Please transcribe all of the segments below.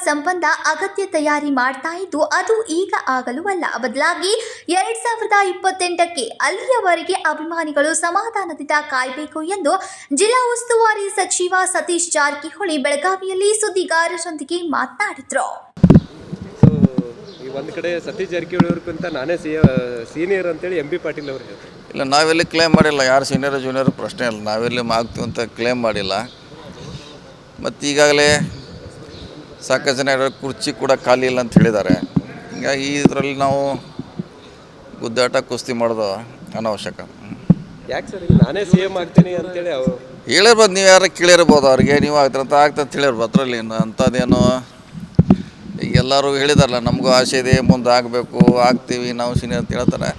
ಸಂಬಂಧ ಅಗತ್ಯ ತಯಾರಿ ಮಾಡ್ತಾ ಇದ್ದು ಅದು ಈಗ ಆಗಲು ಅಲ್ಲ, ಬದಲಾಗಿ 2028ಕ್ಕೆ ಅಲ್ಲಿಯವರೆಗೆ ಅಭಿಮಾನಿಗಳು ಸಮಾಧಾನದಿಂದ ಕಾಯಬೇಕು ಎಂದು ಜಿಲ್ಲಾ ಉಸ್ತುವಾರಿ ಸಚಿವ ಸತೀಶ್ ಜಾರಕಿಹೊಳಿ ಬೆಳಗಾವಿಯಲ್ಲಿ ಸುದ್ದಿಗಾರರೊಂದಿಗೆ ಮಾತನಾಡಿದರು. ಒಂದು ಕಡೆ ಸತೀಶ್ ಜಾರಕಿಹೊಳಿ ಅವ್ರಿಗಿಂತ ನಾನೇ ಸೀನಿಯರ್ ಅಂತೇಳಿ ಎಂ ಬಿ ಪಾಟೀಲ್ ಅವರು ಹೇಳ್ತಾರೆ. ಇಲ್ಲ, ನಾವೆಲ್ಲಿ ಕ್ಲೇಮ್ ಮಾಡಿಲ್ಲ. ಯಾರು ಸೀನಿಯರ್ ಜೂನಿಯರ್ ಪ್ರಶ್ನೆ ಇಲ್ಲ. ನಾವೆಲ್ಲಿ ಆಗ್ತೀವಿ ಅಂತ ಕ್ಲೇಮ್ ಮಾಡಿಲ್ಲ. ಮತ್ತು ಈಗಾಗಲೇ ಸಾಕಷ್ಟು ಜನ ಕುರ್ಚಿ ಕೂಡ ಖಾಲಿ ಇಲ್ಲ ಅಂತ ಹೇಳಿದ್ದಾರೆ. ಹೀಗಾಗಿ ಇದರಲ್ಲಿ ನಾವು ಗುದ್ದಾಟ ಕುಸ್ತಿ ಮಾಡೋದು ಅನಾವಶ್ಯಕ. ಯಾಕೆ ಸರ್ ನಾನೇ ಸಿ ಎಮ್ ಆಗ್ತೀನಿ ಅಂತೇಳಿ ಹೇಳಿರ್ಬೋದು. ನೀವು ಯಾರು ಕೇಳಿರ್ಬೋದು ಅವ್ರಿಗೆ, ನೀವು ಆಗ್ತಾರಂತ ಆಗ್ತಂತ ಹೇಳಿರ್ಬೋದು. ಅದರಲ್ಲಿ ಅಂಥದ್ದೇನು ಈಗ ಎಲ್ಲರೂ ಹೇಳಿದಾರಲ್ಲ, ನಮಗೂ ಆಸೆ ಇದೆ, ಮುಂದೆ ಆಗಬೇಕು, ಆಗ್ತೀವಿ ನಾವು ಸೀನಿಯರ್ ಅಂತ ಹೇಳ್ತಾರೆ.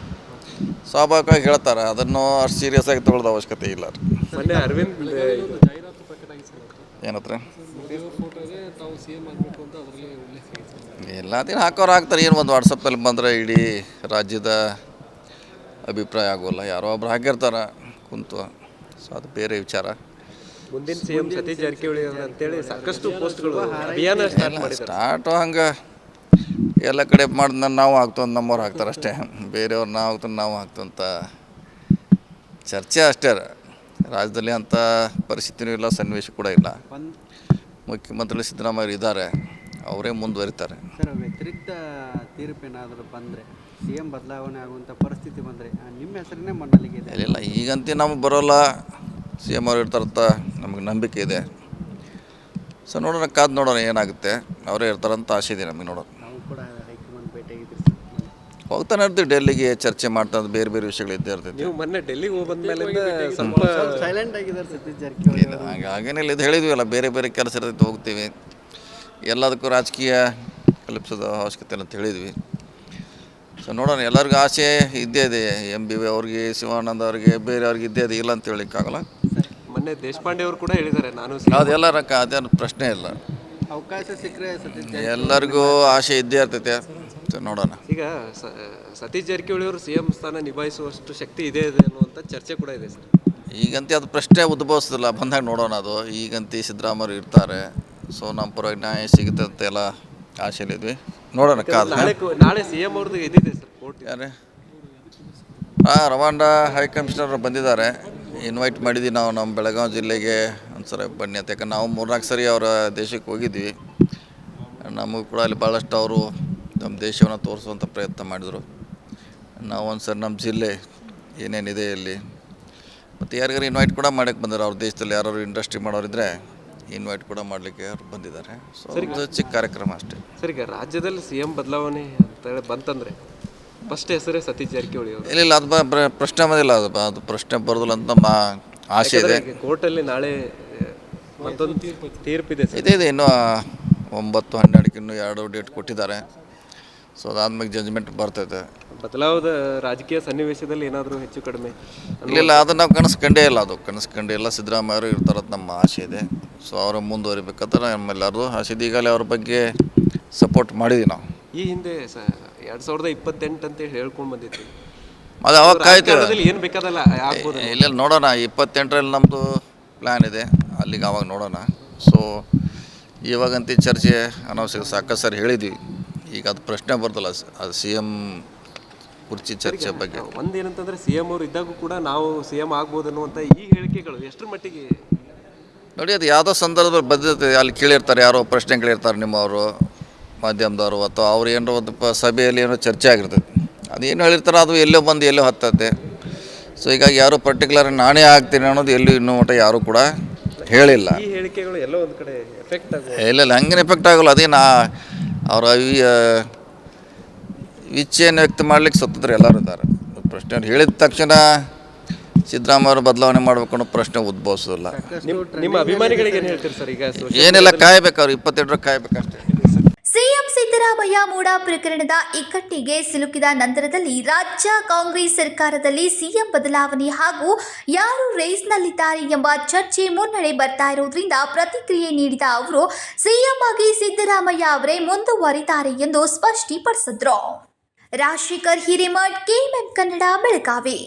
ಸ್ವಾಭಾವಿಕವಾಗಿ ಹೇಳ್ತಾರೆ. ಅದನ್ನು ಅಷ್ಟು ಸೀರಿಯಸ್ ಆಗಿ ತೊಗೊಳ್ಳೋದು ಅವಶ್ಯಕತೆ ಇಲ್ಲ. ಮೊನ್ನೆ ಅರವಿಂದ್ ಏನತ್ರ ಎಲ್ಲದಿನ ಹಾಕೋರು ಹಾಕ್ತಾರೆ. ಏನು ಒಂದು ವಾಟ್ಸಪ್ಪಲ್ಲಿ ಬಂದರೆ ಇಡೀ ರಾಜ್ಯದ ಅಭಿಪ್ರಾಯ ಆಗೋಲ್ಲ. ಯಾರೋ ಒಬ್ರು ಹಾಕಿರ್ತಾರೆ ಕುಂತು. ಸೊ ಅದು ಬೇರೆ ವಿಚಾರ. ಮುಂದಿನ ಸಿ ಎಂ ಸತೀಶ್ ಜಾರಕಿಹೊಳಿ ಅಂತೇಳಿ ಸಾಕಷ್ಟು ಪೋಸ್ಟ್ಗಳು ಅಭಿಯಾನ ಸ್ಟಾರ್ಟು ಹಂಗೆ ಎಲ್ಲ ಕಡೆ ಮಾಡಿದ ನಾವು ಆಗ್ತಂತ ನಮ್ಮವ್ರು ಹಾಕ್ತಾರೆ ಅಷ್ಟೇ. ಬೇರೆಯವ್ರು ನಾವು ಆಗ್ತಂತ ನಾವು ಆಗ್ತಂತ ಚರ್ಚೆ ಅಷ್ಟೇ. ರಾಜ್ಯದಲ್ಲಿ ಅಂಥ ಪರಿಸ್ಥಿತಿನೂ ಇಲ್ಲ, ಸನ್ನಿವೇಶ ಕೂಡ ಇಲ್ಲ. ಮುಖ್ಯಮಂತ್ರಿ ಸಿದ್ದರಾಮಯ್ಯ ಇದ್ದಾರೆ, ಅವರೇ ಮುಂದುವರಿತಾರೆ. ಸರ್, ವ್ಯತಿರಿಕ್ತ ತೀರ್ಪೇನಾದರೂ ಬಂದರೆ, ಸಿ ಎಂ ಬದಲಾವಣೆ ಆಗುವಂಥ ಪರಿಸ್ಥಿತಿ ಬಂದರೆ ನಿಮ್ಮ ಹೆಸರನ್ನೇ ಮಂಡಳಿಗೆ ಇದೆ? ಇಲ್ಲ, ಈಗಂತೂ ನಮಗೆ ಬರೋಲ್ಲ. ಸಿ ಎಮ್ ಅವ್ರು ಇರ್ತಾರಂತ ನಮಗೆ ನಂಬಿಕೆ ಇದೆ. ಸೊ ನೋಡೋಣ, ಕಾದು ನೋಡೋಣ ಏನಾಗುತ್ತೆ. ಅವರೇ ಇರ್ತಾರಂತ ಆಸೆ ಇದೆ ನಮಗೆ. ನೋಡೋಣ. ನಾವು ಕೂಡ ಹೈಕಮಾಂಡ್ ಭೇಟಿಯಾಗಿದ್ದೀವಿ, ಹೋಗ್ತಾನೆ ಇರ್ತೀವಿ. ಡೆಲ್ಲಿಗೆ ಚರ್ಚೆ ಮಾಡ್ತಾ ಬೇರೆ ಬೇರೆ ವಿಷಯಗಳು ಇದ್ದೇ ಇರ್ತೈತಿ. ನೀವು ಮೊನ್ನೆ ಡೆಲ್ಲಿಗೆ ಹೋಗಿ ಬಂದಮೇಲೆ ಸ್ವಲ್ಪ ಸೈಲೆಂಟ್ ಆಗಿದ್ದಾರೆ ಸತೀಶ್ ಜಾರಕಿಹೊಳಿ. ಇಲ್ಲ, ಹಾಗೇನಿಲ್ಲ. ಇದು ಹೇಳಿದ್ವಿ, ಬೇರೆ ಬೇರೆ ಕೆಲಸ ಇರ್ತೈತೆ, ಹೋಗ್ತೀವಿ. ಎಲ್ಲದಕ್ಕೂ ರಾಜಕೀಯ ಕಲ್ಪಿಸೋದು ಅವಶ್ಯಕತೆ ಅಂತ ಹೇಳಿದ್ವಿ. ಸೊ ನೋಡೋಣ. ಎಲ್ಲರಿಗೂ ಆಸೆ ಇದ್ದೇ ಇದೆ. ಎಂ ಬಿ ಅವ್ರಿಗೆ, ಶಿವಾನಂದ ಅವ್ರಿಗೆ, ಬೇರೆಯವ್ರಿಗೆ ಇದ್ದೇ ಇದೆ. ಇಲ್ಲ ಅಂತ ಹೇಳಿಕ್ಕಾಗಲ್ಲ. ಮೊನ್ನೆ ದೇಶಪಾಂಡೆ ಅವರು ಕೂಡ ಹೇಳಿದ್ದಾರೆ ನಾನು ಅದೆಲ್ಲ ಅದೇನು ಪ್ರಶ್ನೆ ಇಲ್ಲ. ಅವಕಾಶ ಸಿಕ್ಕರೆ ಎಲ್ಲರಿಗೂ ಆಸೆ ಇದ್ದೇ ಇರ್ತೈತೆ. ನೋಡೋಣ. ಈಗ ಸತೀಶ್ ಜಾರಕಿಹೊಳಿ ಅವರು ಸಿ ಎಂ ಸ್ಥಾನ ನಿಭಾಯಿಸುವಷ್ಟು ಶಕ್ತಿ ಇದೆ ಅನ್ನುವಂಥ ಚರ್ಚೆ ಕೂಡ ಇದೆ ಸರ್. ಈಗಂತೂ ಅದು ಪ್ರಶ್ನೆ ಉದ್ಭವಿಸೋದಿಲ್ಲ. ಬಂದಾಗ ನೋಡೋಣ. ಅದು ಈಗಂತೂ ಸಿದ್ದರಾಮಯ್ಯ ಇರ್ತಾರೆ. ಸೊ ನಮ್ಮ ಪರವಾಗಿ ನ್ಯಾಯ ಸಿಗುತ್ತೆ ಅಂತ ಎಲ್ಲ ಆಸೆಲಿದ್ವಿ. ನೋಡೋಣ. ನಾಳೆ ಸಿ ಎಂ ಅವ್ರದ್ದು ಇದಿದೆ ಸರ್ ಕೋರ್ಟ್. ಯಾರೇ ರವಾಂಡ ಹೈ ಕಮಿಷನರ್ ಬಂದಿದ್ದಾರೆ. ಇನ್ವೈಟ್ ಮಾಡಿದ್ವಿ ನಾವು ನಮ್ಮ ಬೆಳಗಾವಿ ಜಿಲ್ಲೆಗೆ ಒಂದ್ಸರಿ ಬನ್ನಿ ಅಂತ. ಯಾಕಂದ್ರೆ ನಾವು 3-4 ಸರಿ ಅವರ ದೇಶಕ್ಕೆ ಹೋಗಿದ್ವಿ. ನಮಗೂ ಕೂಡ ಅಲ್ಲಿ ಭಾಳಷ್ಟು ಅವರು ನಮ್ಮ ದೇಶವನ್ನು ತೋರಿಸುವಂಥ ಪ್ರಯತ್ನ ಮಾಡಿದರು. ನಾವು ಒಂದು ಸರಿ ನಮ್ಮ ಜಿಲ್ಲೆ ಏನೇನಿದೆ ಇಲ್ಲಿ ಮತ್ತು ಯಾರಿಗಾರು ಇನ್ವೈಟ್ ಕೂಡ ಮಾಡೋಕ್ಕೆ ಬಂದರು. ಅವ್ರ ದೇಶದಲ್ಲಿ ಯಾರು ಇಂಡಸ್ಟ್ರಿ ಮಾಡೋರಿದ್ದರೆ ಇನ್ವೈಟ್ ಕೂಡ ಮಾಡಲಿಕ್ಕೆ ಅವ್ರು ಬಂದಿದ್ದಾರೆ. ಸೊ ಒಂದು ಚಿಕ್ಕ ಕಾರ್ಯಕ್ರಮ ಅಷ್ಟೇ. ಸರ್, ಈಗ ರಾಜ್ಯದಲ್ಲಿ ಸಿ ಎಂ ಬದಲಾವಣೆ ಅಂತೇಳಿ ಬಂತಂದರೆ ಫಸ್ಟ್ ಹೆಸರೇ ಸತೀಶ್ ಜಾರಕಿಹೊಳಿ ಅವರು. ಇಲ್ಲ, ಅದು ಪ್ರಶ್ನೆ ಬಂದಿಲ್ಲ. ಅದು ಪ್ರಶ್ನೆ ಬರೋದಿಲ್ಲ ಅಂತ ನಮ್ಮ ಆಸೆ ಇದೆ. ಕೋರ್ಟಲ್ಲಿ ನಾಳೆ ಮತ್ತೊಂದು ತೀರ್ಪಿದೆ ಸರ್. ಇದೆ ಇನ್ನೂ 9-12ಕ್ಕೆ ಇನ್ನೂ 2 ಡೇಟ್ ಕೊಟ್ಟಿದ್ದಾರೆ. ಸೊ ಅದಾದ್ಮೇಲೆ ಜಜ್ಮೆಂಟ್ ಬರ್ತೈತೆ. ಬದಲಾವದ ರಾಜಕೀಯ ಸನ್ನಿವೇಶದಲ್ಲಿ ಏನಾದರೂ ಹೆಚ್ಚು ಕಡಿಮೆ ಇಲ್ಲ, ಅದು ನಾವು ಕನಸ್ಕಂಡೇ ಇಲ್ಲ. ಅದು ಕನಸ್ಕಂಡೇ ಇಲ್ಲ. ಸಿದ್ದರಾಮಯ್ಯ ಅವರು ಇರ್ತಾರಂತ ನಮ್ಮ ಆಸೆ ಇದೆ. ಸೊ ಅವರು ಮುಂದುವರಿಬೇಕಂತ ನಮ್ಮೆಲ್ಲರದು ಆಸೆ ಇದೆ. ಈಗಲೇ ಅವ್ರ ಬಗ್ಗೆ ಸಪೋರ್ಟ್ ಮಾಡಿದ್ವಿ ನಾವು. ಈ ಹಿಂದೆ 2028 ಅಂತೇಳಿ ಹೇಳ್ಕೊಂಡು ಬಂದಿದ್ವಿ. ಅದು ಅವಾಗ ಕಾಯ್ತೀವಿ. ಏನು ಬೇಕಾದಲ್ಲ ಆಗ್ಬೋದು. ಇಲ್ಲ, ನೋಡೋಣ. 28ರಲ್ಲಿ ನಮ್ಮದು ಪ್ಲ್ಯಾನ್ ಇದೆ. ಅಲ್ಲಿಗೆ ಅವಾಗ ನೋಡೋಣ. ಸೊ ಇವಾಗಂತೂ ಚರ್ಚೆ ಅನಾವಶ್ಯಕ. ಸಾಕಷ್ಟು ಸರಿ ಹೇಳಿದ್ವಿ. ಈಗ ಅದು ಪ್ರಶ್ನೆ ಬರ್ತಲ್ಲ, ಅದು ಸಿ ಎಮ್ ಕುರ್ಚಿ ಚರ್ಚೆ ಬಗ್ಗೆ. ಒಂದೇನಂತಂದರೆ ಸಿ ಎಮ್ ಅವರು ಇದ್ದಾಗೂ ಕೂಡ ನಾವು ಸಿ ಎಮ್ ಆಗ್ಬೋದು ಅನ್ನುವಂಥ ಈ ಹೇಳಿಕೆಗಳು ಎಷ್ಟರ ಮಟ್ಟಿಗೆ ನೋಡಿ, ಅದು ಯಾವುದೋ ಸಂದರ್ಭದಲ್ಲಿ ಬಂದಿರ್ತದೆ. ಅಲ್ಲಿ ಕೇಳಿರ್ತಾರೆ, ಯಾರೋ ಪ್ರಶ್ನೆ ಕೇಳಿರ್ತಾರೆ ನಿಮ್ಮವರು, ಮಾಧ್ಯಮದವರು, ಅಥವಾ ಅವ್ರು ಏನೋ ಒಂದು ಸಭೆಯಲ್ಲಿ ಏನೋ ಚರ್ಚೆ ಆಗಿರ್ತದೆ. ಅದೇನು ಹೇಳಿರ್ತಾರೆ, ಅದು ಎಲ್ಲೋ ಬಂದು ಎಲ್ಲೋ ಹತ್ತತ್ತೆ. ಸೊ ಹೀಗಾಗಿ ಯಾರು ಪರ್ಟಿಕ್ಯುಲರ್ ನಾನೇ ಆಗ್ತೀನಿ ಅನ್ನೋದು ಎಲ್ಲೂ ಇನ್ನೂ ಮಟ್ಟ ಯಾರೂ ಕೂಡ ಹೇಳಿಲ್ಲ. ಈ ಹೇಳಿಕೆಗಳು ಎಲ್ಲೋ ಒಂದು ಕಡೆ ಎಫೆಕ್ಟ್ ಆಗುತ್ತೆ. ಇಲ್ಲ, ಹಂಗೇನು ಎಫೆಕ್ಟ್ ಆಗೋಲ್ಲ. ಅದೇನು ಅವರ ಇಚ್ಛೆಯನ್ನು ವ್ಯಕ್ತ ಮಾಡ್ಲಿಕ್ಕೆ ಸ್ವತಂತ್ರ ಎಲ್ಲರೂ ಇದ್ದಾರೆ. ಪ್ರಶ್ನೆ ಹೇಳಿದ ತಕ್ಷಣ ಸಿದ್ದರಾಮಯ್ಯ ಬದಲಾವಣೆ ಮಾಡಬೇಕು ಅನ್ನೋ ಪ್ರಶ್ನೆ ಉದ್ಭವಿಸೋದಿಲ್ಲ. ನಿಮ್ಮ ಅಭಿಮಾನಿಗಳಿಗೆ ಏನು ಹೇಳ್ತೀರಿ ಸರ್? ಈಗ ಏನೆಲ್ಲ ಕಾಯಬೇಕು, ಅವ್ರು 28 ಕಾಯಬೇಕಷ್ಟೇ. ಸಿಎಂ ಸಿದ್ದರಾಮಯ್ಯ ಮೂಡಾ ಪ್ರಕರಣದ ಇಕ್ಕಟ್ಟಿಗೆ ಸಿಲುಕಿದ ನಂತರದಲ್ಲಿ ರಾಜ್ಯ ಕಾಂಗ್ರೆಸ್ ಸರ್ಕಾರದಲ್ಲಿ ಸಿಎಂ ಬದಲಾವಣೆ ಹಾಗೂ ಯಾರು ರೇಸ್ನಲ್ಲಿದ್ದಾರೆ ಎಂಬ ಚರ್ಚೆ ಮುನ್ನಡೆ ಬರ್ತಾ ಇರುವುದರಿಂದ ಪ್ರತಿಕ್ರಿಯೆ ನೀಡಿದ ಅವರು ಸಿಎಂ ಆಗಿ ಸಿದ್ದರಾಮಯ್ಯ ಅವರೇ ಮುಂದುವರಿತಾರೆ ಎಂದು ಸ್ಪಷ್ಟಪಡಿಸಿದರು. ರಾಜಶೇಖರ್ ಹಿರೇಮಠ್, KMN ಕನ್ನಡ, ಬೆಳಗಾವಿ.